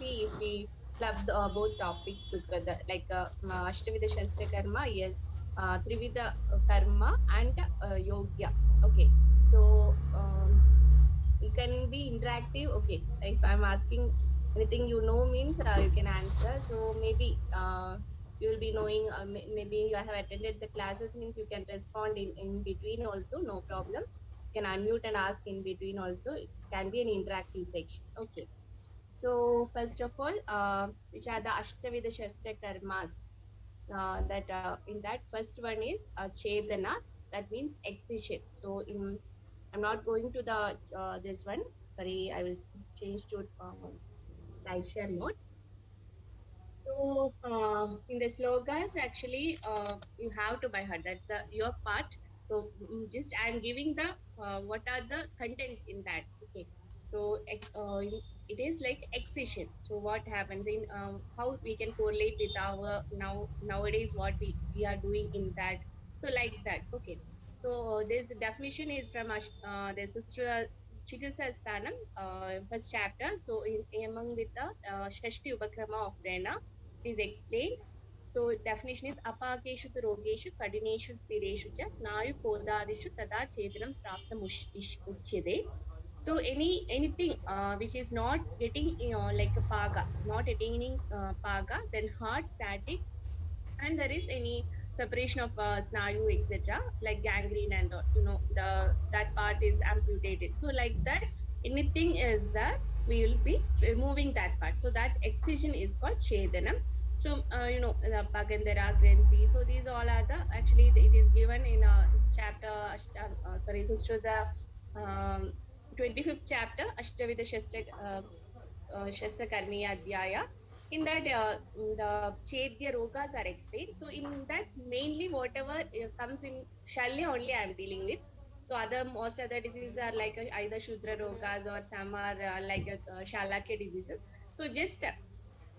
see if we club both topics together, like Ashtavida Shastra Karma, yes, Trivida Karma, and Yogya. Okay, so it can be interactive. Okay, if I'm asking anything you know means you can answer. So maybe you will be knowing. Maybe you have attended the classes means you can respond in between also. No problem. You can unmute and ask in between also. It can be an interactive section. Okay. So first of all, which are the Ashtavida Shastra Karmas? That in that first one is Chedana, that means excision. So I'm not going to the this one. Sorry, I will change to slideshare mode. So in the slogans, actually, you have to by heart. That's your part. So just I'm giving the what are the contents in that. Okay. So it is like excision. So what happens in how we can correlate with our nowadays what we are doing in that. So like that. Okay. So this definition is from the Sutra Chikitsa Sthanam, first chapter. So among with the Shashti Upakrama of Dena is explained. So definition is apakeshu tu rogeshu kadineshu stireshu cha snayu kodadishu tada chedanam praptam uchyate. So anything which is not getting like a paga, not attaining paga, then heart static, and there is any separation of snayu etc., like gangrene and the that part is amputated. So like that, anything is there, we will be removing that part. So that excision is called chedanam. So the Pagandhara Granthi. So these all are the, actually it is given in a chapter sorry, sister, the um, 25th chapter Ashtavida Shastra Shastra Karmi Adhyaya. In that, the Chedya Rogas are explained. So in that, mainly whatever comes in Shalya only I am dealing with. So most other diseases are like either Shudra Rogas or some are like Shalakya diseases. So just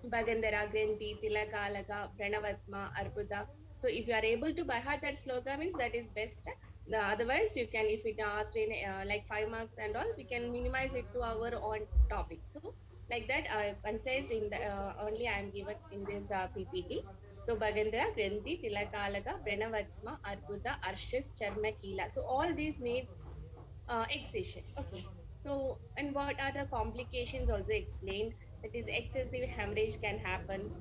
Bagandhara, Granthi, Tilakalaga, Pranavatma, Arbuda. So if you are able to by heart that sloga means that is best. Otherwise, you can, if it asked in like 5 marks and all, we can minimize it to our own topic. So like that, concise in the only I am given in this PPT. So Bagandhara, Granthi, Tilakalaga, Pranavatma, Arbuda, Arshis, Charma, Kila. So all these needs excision. Okay. So, and what are the complications also explained? That is, excessive hemorrhage can happen,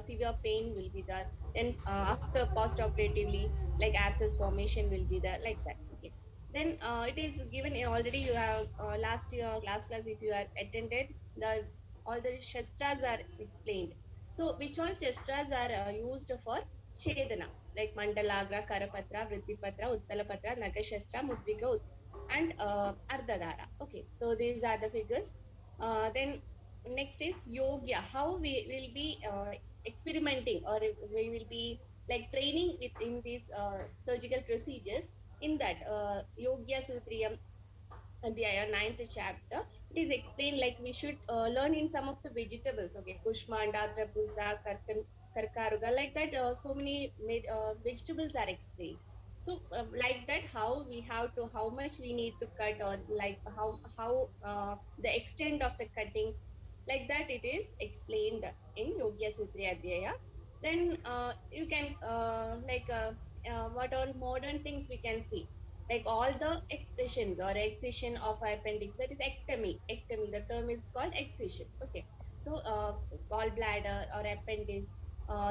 severe pain will be there, then after post-operatively, like abscess formation will be there, like that. Okay. Then it is given already. You have last year last class if you have attended, the all the shastras are explained. So which all shastras are used for Chedana, like Mandalagra, Karapatra, Vrittipatra, Uttalapatra, Nagashastra, Mudrika, and Ardhadara. Okay, so these are the figures. Then next is Yogya. How we will be experimenting, or we will be like training within these surgical procedures. In that Yogya Sutriyam Adhyaya, ninth chapter, it is explained like we should learn in some of the vegetables. Okay, Kushmanda, Trapuza, Karkaruga, like that. So many vegetables are explained. So like that, how we have to, how much we need to cut, or like how the extent of the cutting, like that it is explained in Yogya Sutriya Adhyaya. Then you can what all modern things we can see, like all the excisions or excision of appendix, that is ectomy, the term is called excision. Okay. So gallbladder or appendix,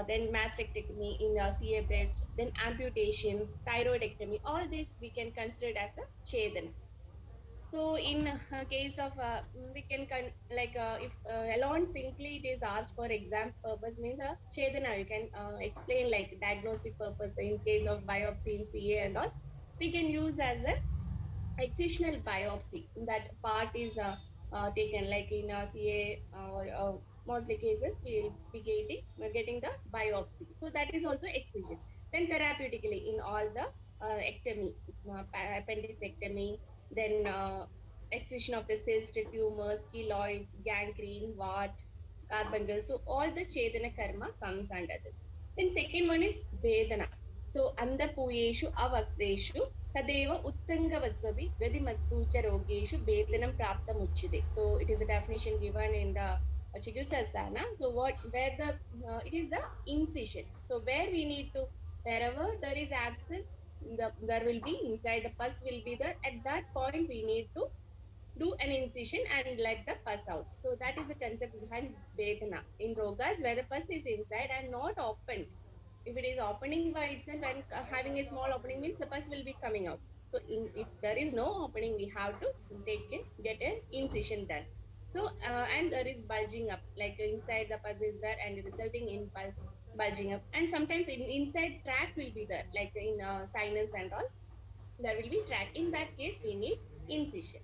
then mastectomy in CA breast, then amputation, thyroidectomy, all this we can consider as a chedan. So in case of we can like if alone simply it is asked for exam purpose means chedana, you can explain like diagnostic purpose in case of biopsy in CA and all, we can use as a excisional biopsy. That part is taken like in CA or mostly cases we will be getting the biopsy. So that is also excision. Then therapeutically in all the ectomy, appendixectomy, then excision of the cyst, tumors, keloids, gangrene, wart, carbuncle. So all the Chedana karma comes under this. Then second one is Vedana. So andapuyeshu avakteshu Tadeva Utsangavatsvabi Vedimatsucha Rogeshu Bedanam Prapta Muchide. So it is the definition given in the Chikitsasana. So where it is the incision. So where we need to, wherever there is abscess, there will be inside the pus will be there. At that point, we need to do an incision and let the pus out. So that is the concept behind Vedana. In Rogas, where the pus is inside and not opened. If it is opening by itself and having a small opening means the pus will be coming out. So if there is no opening, we have to get an incision done. So and there is bulging up, like inside the pus is there and resulting in pus bulging up. And sometimes inside tract will be there, like in sinus and all, there will be tract. In that case, we need incision.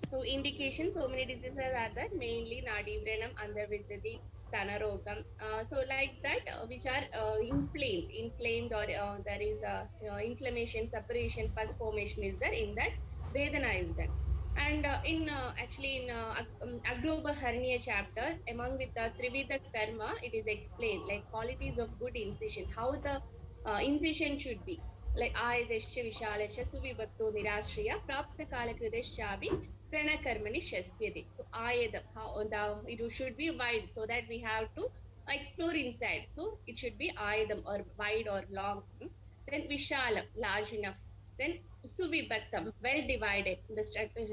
So indications, so many diseases are there, mainly Nadi Vrenam, Andhavidhati, Stanarogam. So like that, which are inflamed or there is a inflammation, separation, pus formation is there, in that Vedana is done. And in actually in Agroba hernia chapter, among with the Trivida Karma, it is explained like qualities of good incision, how the incision should be. Like Ayadesha Vishalasha Suvibhatto Nirashriya Prapta Kalakrideshavi Pranakarmani Shastyade. So Ayadam, how the it should be wide so that we have to explore inside. So it should be Ayadam or wide or long. Then Vishalam, large enough. Then Suvibhattam, well divided. The structure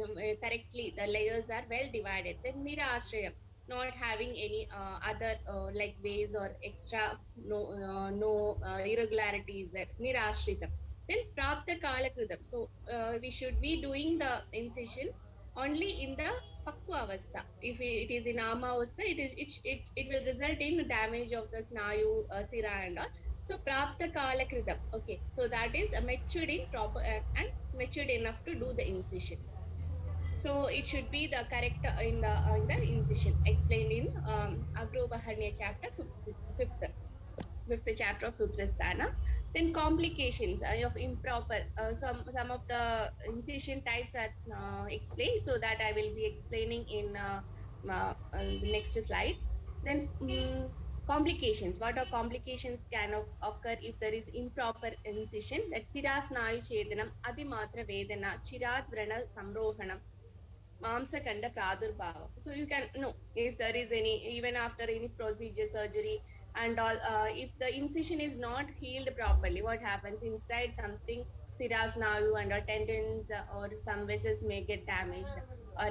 correctly, the layers are well divided. Then Nirashrayam, not having any other like ways or extra no irregularities there. Nirashritam. Then Prapta Kalakritam. So we should be doing the incision only in the Pakku Avastha. If it is in Ama Avastha, it will result in damage of the Snayu, Sira and all. So Prapta Kalakritam. Okay, so that is matured in proper and matured enough to do the incision. So it should be the correct in the incision explained in Agrobaharnya chapter fifth fifth chapter of Sutrasthana. Then complications of improper, some of the incision types are explained, so that I will be explaining in the next slides. Then complications. What are complications can occur if there is improper incision? That Siras Nayu Chedanam, Adimatra Vedana, Chirat Vrana Samrohanam, Mamsakanda Pradurbhava. So you can know if there is any, even after any procedure, surgery, and all, if the incision is not healed properly, what happens inside something, siras nalu and our tendons or some vessels may get damaged or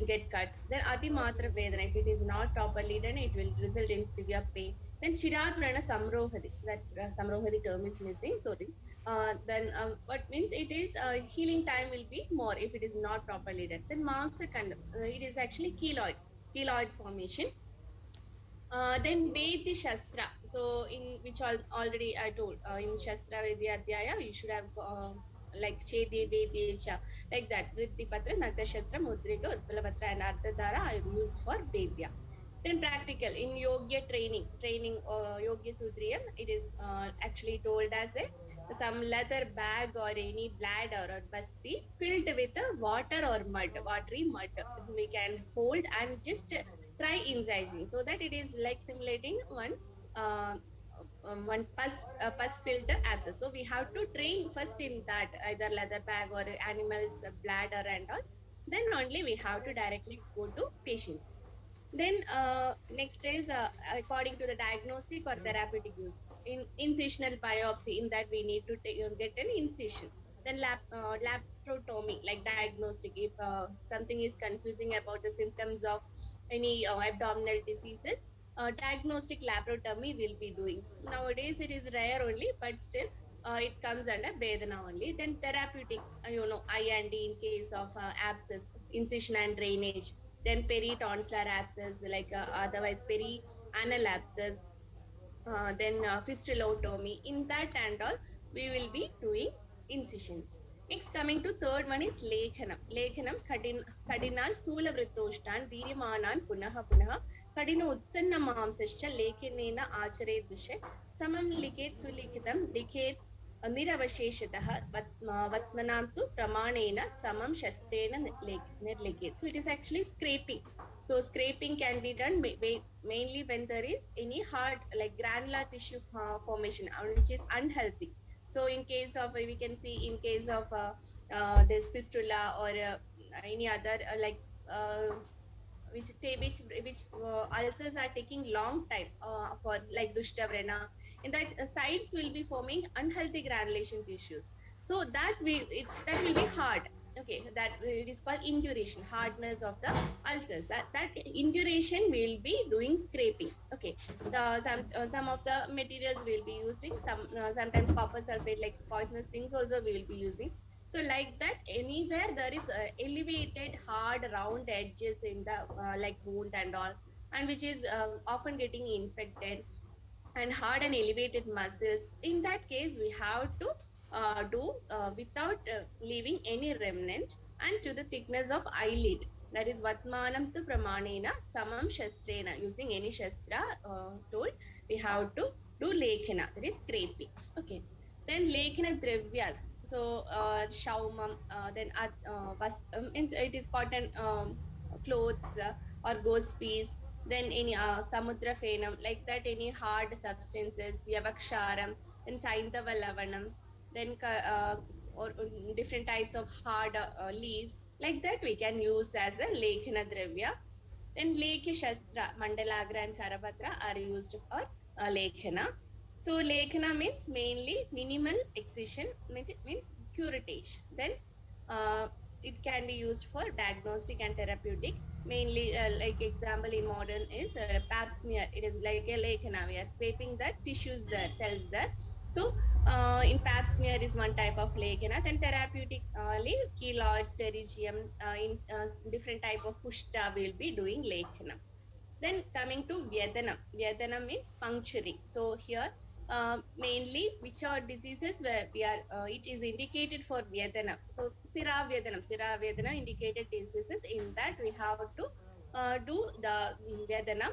get cut. Then Adimatra Vedana, if it is not properly done, it will result in severe pain. Then Chirat Vrana Samrohadi, that Samrohadi term is missing, sorry. Then what means it is healing time will be more if it is not properly done. Then Mamsakandam, it is actually keloid formation. Then Vedi Shastra. So in which already I told in Shastra Vedya Adhyaya you should have like Chedi Vedyecha, like that. Vritti Patra, Nagashatra, Mudrika, Utpalapatra and Ardhadara are used for Vedya. Then practical in Yogya training Yogya Sutriyam, it is actually told as a some leather bag or any bladder or basti filled with water or mud, watery mud. We can hold and just try incising so that it is like simulating uh, one pus filled abscess. So we have to train first in that either leather bag or animal's bladder and all. Then only we have to directly go to patients. Then next is according to the diagnostic or therapeutic use in incisional biopsy. In that we need to get an incision. Then laparotomy, like diagnostic. If something is confusing about the symptoms of any abdominal diseases, diagnostic laparotomy will be doing. Nowadays it is rare only, but still it comes under Vedana only. Then therapeutic, I&D in case of abscess, incision and drainage. Then peritonsillar abscess, like otherwise perianal abscess, then fistulotomy. In that and all, we will be doing incisions. Next, coming to third one is lekhanam. Lekhanam kadina stula vrittoshtan viramanan punaha punaha kadina utsanna mamsascha lekhanena acharet vishay samam liket sulikitam liket निरवशेषतः वत्मनां तु प्रमाणेन समं शस्त्रेण निर्लिखेत्. So it is actually scraping. So scraping can be done mainly when there is any hard like granular tissue formation which is unhealthy. So in case of we can see in case of this fistula or any other uh, which ulcers are taking long time for like Dushtavrana. In that sides will be forming unhealthy granulation tissues. So that will be hard. Okay, that it is called induration, hardness of the ulcers. That induration will be doing scraping. Okay, so some of the materials will be using sometimes copper sulfate, like poisonous things also we will be using. So like that, anywhere there is elevated hard round edges in the like wound and all, and which is often getting infected, and hard and elevated muscles, in that case we have to do without leaving any remnant, and to the thickness of eyelid. That is vatmanam tu pramanena samam shastrena. Using any shastra tool, we have to do lekhana, that is scraping. Okay, then lekhana dravyas. So shaumam, then means it is cotton clothes or ghost piece. Then any samudra phenum, like that, any hard substances, yavaksharam, then saindava lavanam, then or different types of hard leaves, like that we can use as a lekhana dravya. Then lekha shastra, mandalagra and karapatra are used for lekhana. So lekhana means mainly minimal excision, means curettage. Then uh, it can be used for diagnostic and therapeutic. Mainly, like example in modern is pap smear. It is like a lekhana. We are scraping the tissues there, cells there. So in pap smear is one type of lekhana. Then therapeutically, keloid, pterygium, in different type of pushta will be doing lekhana. Then coming to Vyadanam. Vyadanam means puncturing. So here mainly which are diseases where we are it is indicated for Vyadanam. So Sira Vyadanam indicated diseases. In that we have to do the Vyadanam,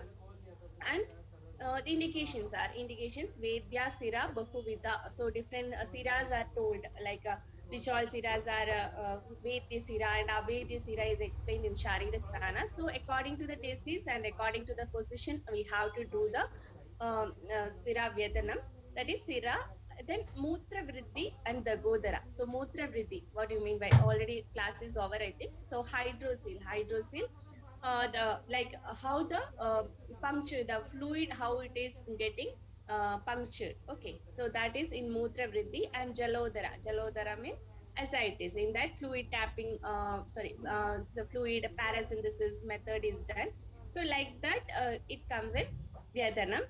and the indications Vedya Sira Bahuvida. So different siras are told, like which all siras are Vedya Sira, and Avedya Sira is explained in Sharira Sthana. So according to the disease and according to the position, we have to do the Sira Vyadanam. That is Sira. Then Mutra Vriddhi and the Godara. So Mutra Vriddhi, what do you mean by, already class is over, I think. So hydrocele, the like how the puncture the fluid, how it is getting punctured. Okay, so that is in Mutra Vriddhi. And Jalodara means ascites. In that fluid tapping, the fluid parasynthesis method is done. So like that, it comes in Vyadanam.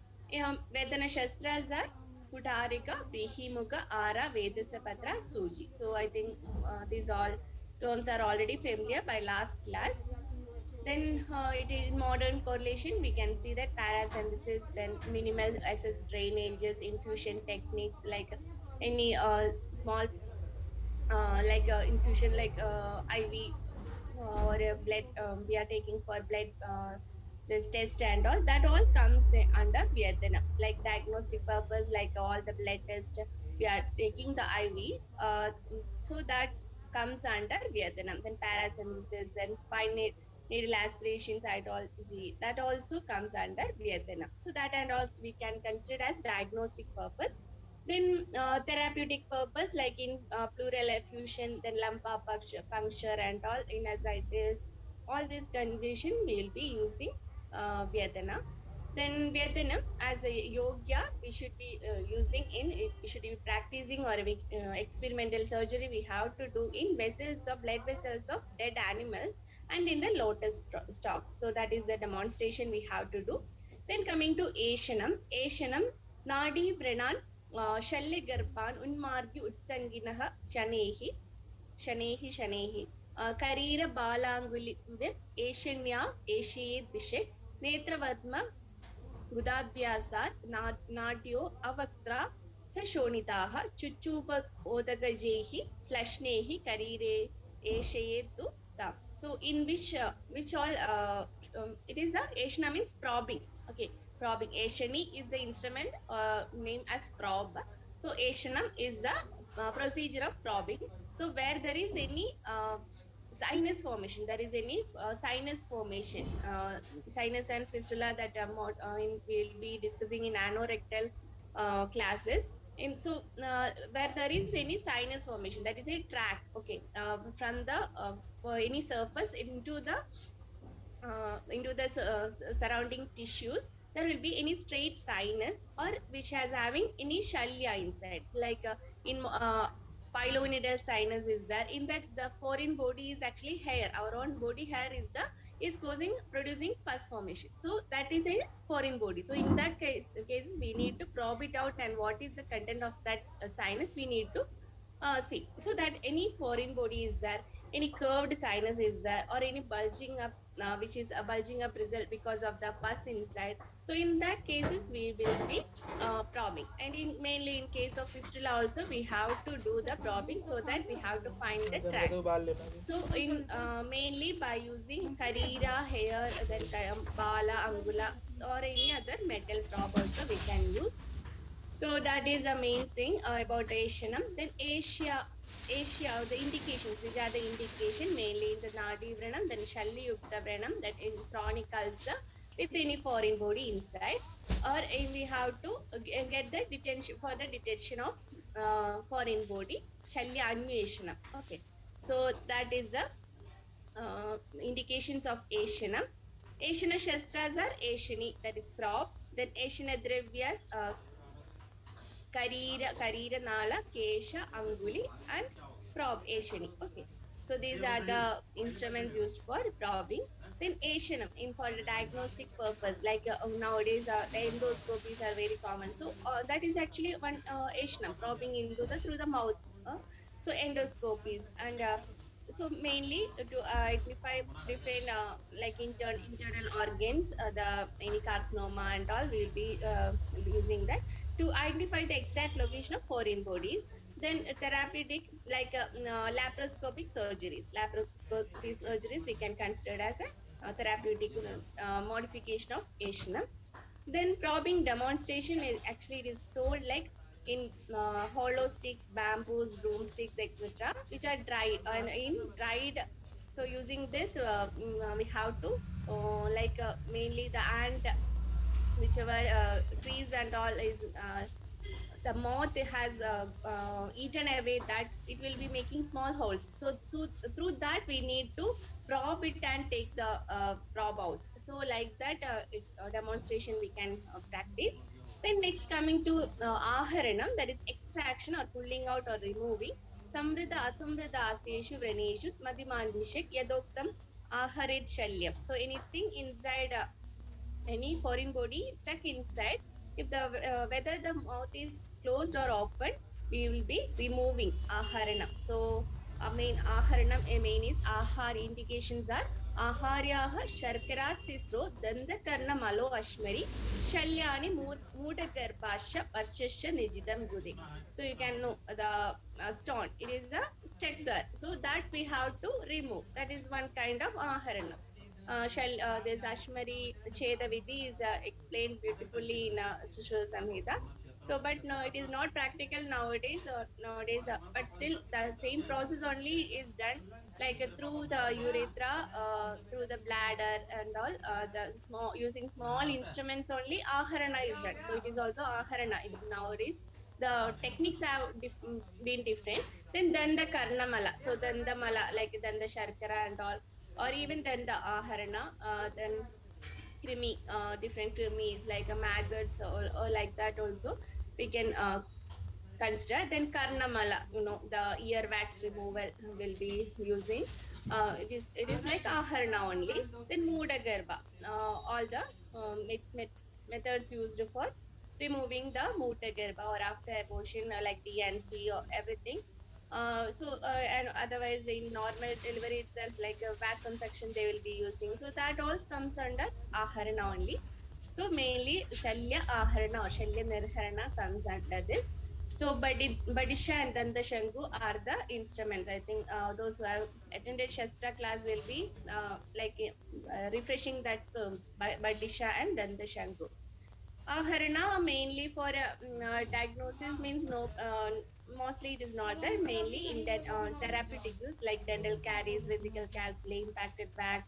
Vedana Shastras are Kutarika, Prihimuka, Ara, Vedasapatra, Suji. So I think these all terms are already familiar by last class. Then it is in modern correlation, we can see that parasynthesis, then minimal access drainages, infusion techniques, like any small like infusion, like IV or a blood, we are taking for blood this test and all, that all comes under Vyadana. Like diagnostic purpose, like all the blood test we are taking the IV, so that comes under Vyadana. Then parasynthesis, then fine needle aspiration cytology, that also comes under Vyadana. So that and all we can consider as diagnostic purpose. Then therapeutic purpose, like in pleural effusion, then puncture and all, in ascites, all these condition we will be using Vyadana. Then Vyadanam as a yogya, we should be using in it, we should be practicing, or experimental surgery we have to do in vessels of blood vessels of dead animals and in the lotus stalk. So that is the demonstration we have to do. Then coming to Ashanam, Nadi Pranan शल्यगर्भान् उन्मार्ग्य उत्सङ्गिनः शनैः करीरबालाङ्गुलिवत् एषण्या एषयेद् विषक् नेत्रवद्म गुदाभ्यासात् नाट्यो अवक्त्रा सशोणिताः चुच्चूपोदगजैः श्लश्नैः करीरे एषयेतु ताम्. So in which all it is the Ashana means probing. Okay, probing. Ashani is the instrument named as probe. So Ashanam is the procedure of probing. So where there is any sinus formation, there is any sinus formation, sinus and fistula, that we'll be discussing in anorectal classes. And so where there is any sinus formation, that is a track. Okay, from the any surface into the into the surrounding tissues, there will be any straight sinus or which has having any shalya insides, like in pilonidal sinus is there. In that, the foreign body is actually hair. Our own body hair is causing producing pus formation. So that is a foreign body. So in that cases, we need to probe it out, and what is the content of that sinus we need to see. So that any foreign body is there, any curved sinus is there, or any bulging up, which is a bulging up result because of the pus inside. So in that cases, we will be probing. And in mainly in case of fistula also, we have to do the probing so that we have to find the tract. So in mainly by using karira hair, then bala, angula, or any other metal probe also we can use. So that is the main thing about Asianum. Then Asia, the indications, which are the indication mainly in the Nadi Vranam, then Shalli Yukta Vranam, that in chronic ulcer with any foreign body inside, or we have to get the detention for the detection of foreign body, Shalya Anveshanam. Okay, so that is the indications of Asianum. Asiana Shastras are Asiani, that is prop. Then Asiana Dravyas, Karira Nala, Kesha, Anguli, and probe Asiani. Okay. So these are the instruments used for probing. Then Asianum in for the diagnostic purpose, like nowadays the endoscopies are very common. So that is actually one Asianum probing into the through the mouth. So endoscopies and so mainly to identify different like internal organs, the any carcinoma and all, we will be using that to identify the exact location of foreign bodies. Then therapeutic, like laparoscopic surgeries. Laparoscopic surgeries we can consider as a therapeutic modification of Asianum. Then probing demonstration is actually it is told like in hollow sticks, bamboos, broomsticks, etc., which are dried and in dried. So using this, we have to like mainly the ant, whichever trees and all is the moth has eaten away that, it will be making small holes. So through that we need to probe it and take the probe out. So like that demonstration we can practice. Then next coming to aharanam, that is extraction or pulling out or removing. Samvrida asamvrida aseshu vraneshu madimandishek yadoktam aharit shalyam. So anything inside any foreign body stuck inside, if the whether the mouth is closed or open, we will be removing aharanam. So I mean aharanam, I mean is ahar indications are aharyaha sharkaras tisro danda karna malo ashmari shalyani muda garbhasya varshasya nijidam gude. So you can know the stone, it is the stuck there, so that we have to remove. That is one kind of aharanam. There's Ashmari Cheda Vidhi is explained beautifully in Sushruta Samhita. So, but no, it is not practical nowadays. Nowadays, but still the same process only is done, like through the urethra, through the bladder and all. The small using small instruments only. Aharana is done. So it is also aharana nowadays. The techniques have been different. Then the karnamala. So then the mala, like then the sharkara and all, or even then the aharana, then krimi, different krimis like maggots, or like that also we can consider. Then karnamala, the ear wax removal will be using. It is like aharana only. Then muda garba, all the methods used for removing the muda garba or after abortion, like DNC or everything. And otherwise in normal delivery itself, like a vacuum suction they will be using. So that all comes under aharana only. So mainly Shalya Aharana or Shalya Nirharana comes under this. So Badisha and Dandashangu are the instruments. I think those who have attended Shastra class will be like refreshing that terms, Badisha and Dandashangu. Harana mainly for diagnosis means no, mostly it is not there. Mainly in that therapeutic use like dental caries, vesical calculi, impacted back,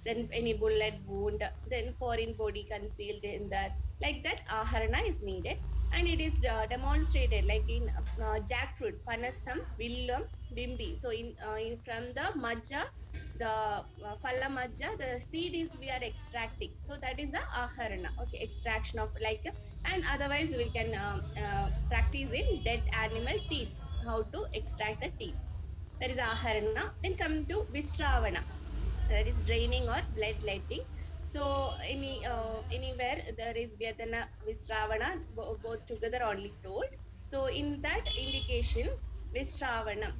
then any bullet wound, then foreign body concealed in that. Like that, Harana is needed, and it is demonstrated like in jackfruit, panasam, villam, bimbi. So in from the majja the phalamajja, the seed is we are extracting, so that is the aharana. Okay, extraction of like, and otherwise we can practice in dead animal teeth, how to extract the teeth. That is aharana. Then come to vistravana, that is draining or bloodletting. So anywhere there is Vyadana Vistravana, both together only told. So in that indication, Vistravana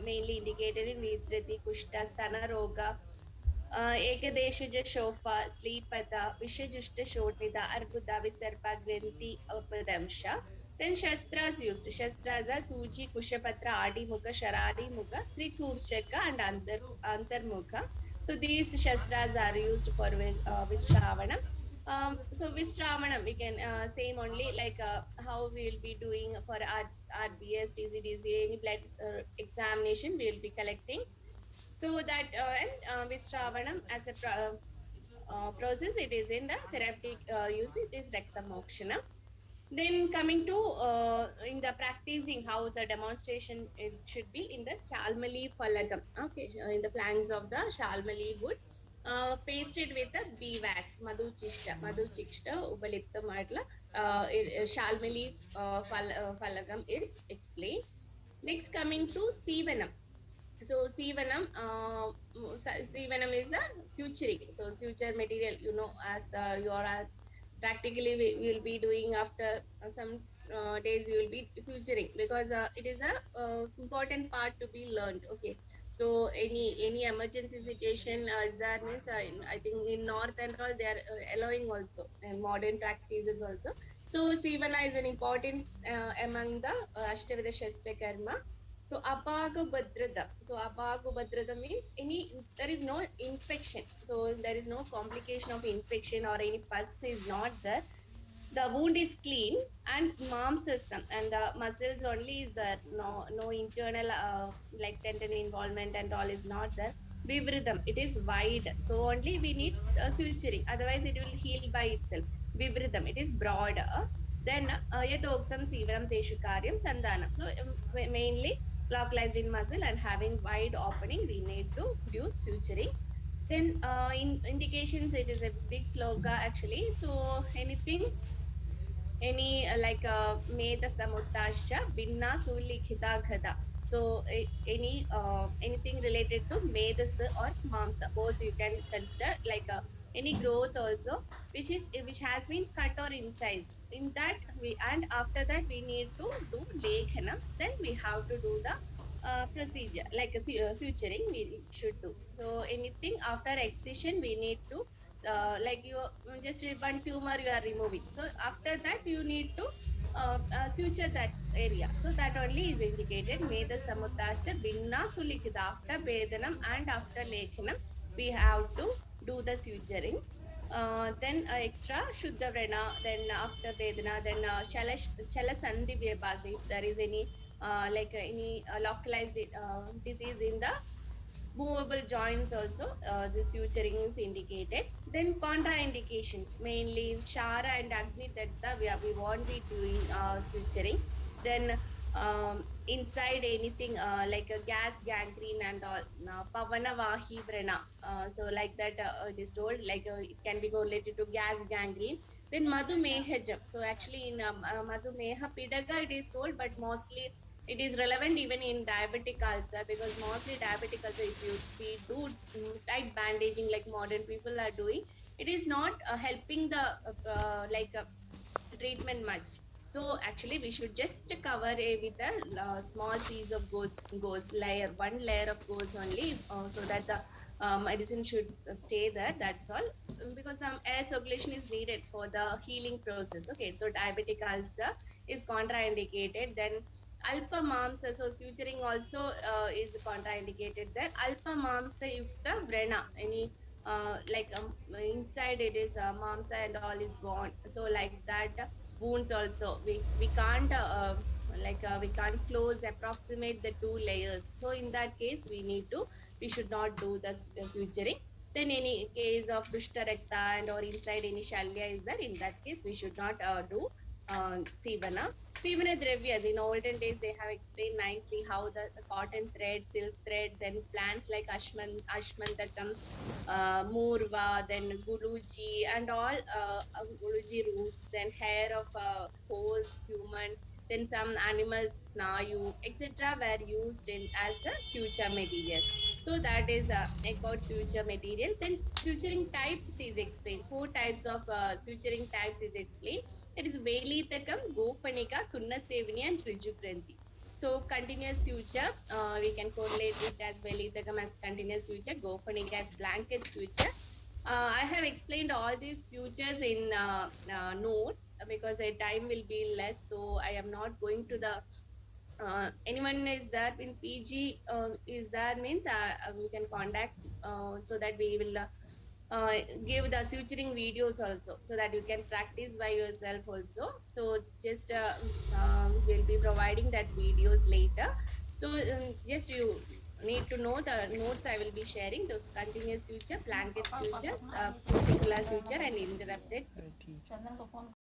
mainly indicated in Nidrati, Kushta, Stana Roga, Ekadeshaja Shofa, Sleepata, Vishajushta Shotnida, Arbuda, Visarpa, Granti, Upadamsha. Then Shastras used. Shastras are Suji, Kushapatra, Adi Mukha, Sharari Mukha, Trikurchaka, and Antarmukha. So these Shastras are used for Vishravana. So Vishravana, we can same only like how we will be doing for RBS, TCDC, any blood examination we will be collecting. So that and Vishravanam as a process, it is in the therapeutic use, it is Rakta Mokshana. Then coming to in the practicing, how the demonstration it should be in the Shalmali Falagam. Okay, in the planks of the Shalmali wood, pasted with the beeswax, Madhu Chishta, Ubalipta Matla, Shalmali Falagam is explained. Next, coming to Sivanam. So Sivanam is a suturing. So suture material, as you are practically we will be doing after some days you will be suturing, because it is a important part to be learned. Okay, so any emergency situation is there means I think in north and all they are allowing also, and modern practices also. So Sivana is an important among the Ashtavida Shastra Karma. So Apagabhadrada. So Apagabhadrada means there is no infection. So there is no complication of infection or any pus is not there. The wound is clean and mom system and the muscles only is there. No internal like tendon involvement and all is not there. Vivridham, it is wide. So only we need suturing. Otherwise it will heal by itself. Vivridham, it is broader. Then Yadoktam Sivaram Teshu Karyam Sandhanam. So mainly localized in muscle and having wide opening, we need to do suturing. Then in indications, it is a big sloga actually. So anything, any like Meda Samutasha, Binna Sulikhita Ghada. So any anything related to Medas or Mamsa, both you can consider like any growth also, which has been cut or incised. In that we, and after that we need to do Lekhana. Then we have to do the procedure like a suturing we should do. So anything after excision we need to like you just one tumor you are removing, so after that you need to suture that area, so that only is indicated Meda Samutasya Binna Sulikita. After Bedanam and after Lekhanam we have to do the suturing. Then extra Shuddha Vrana, then after Vedana, then Shala Sandhi Vyabhasa, if there is any like any localized disease in the movable joints also, the suturing is indicated. Then contraindications, mainly Shara and Agni Datta, we won't be doing suturing. Then inside anything like a gas gangrene and all, Pavana Vahi Vrana. So like that it is told, like it can be related to gas gangrene. Then Madhumehajam. So actually in Madhumeha Pidaga it is told, but mostly it is relevant even in diabetic ulcer, because mostly diabetic ulcer, if we do tight bandaging like modern people are doing, it is not helping the like treatment much. So actually we should just cover with a small piece of gauze layer, one layer of gauze only, so that the medicine should stay there, that's all. Because some air circulation is needed for the healing process. Okay, so diabetic ulcer is contraindicated. Then alpha mamsa, so suturing also is contraindicated there. Alpha mamsa if the vrena, any like inside it is mamsa and all is gone, so like that wounds also we can't we can't close approximate the two layers. So in that case we should not do the suturing. Then any case of dushta rekta and or inside any shalya is there, in that case we should not do Sivana. Sivana Dravyas, in olden days, they have explained nicely how the cotton thread, silk thread, then plants like Ashmantakam, Moorva, then Guluji, and all Guluji roots, then hair of horse, human, then some animals, snayu, etc., were used as the suture material. So that is about suture material. Then suturing types is explained. Four types of suturing types is explained. It is Velithakam, Gofanika, Kunnasevini, and Rijugranthi. So continuous suture, we can correlate it as Velithakam as continuous suture, Gofanika as blanket suture. I have explained all these sutures in notes because time will be less, so I am not going to the anyone is there in PG is there means we can contact so that we will uh, give the suturing videos also so that you can practice by yourself also. So just we'll be providing that videos later. So just you need to know the notes I will be sharing, those continuous suture, blanket sutures, cuticular suture, and interrupted अरे ठीक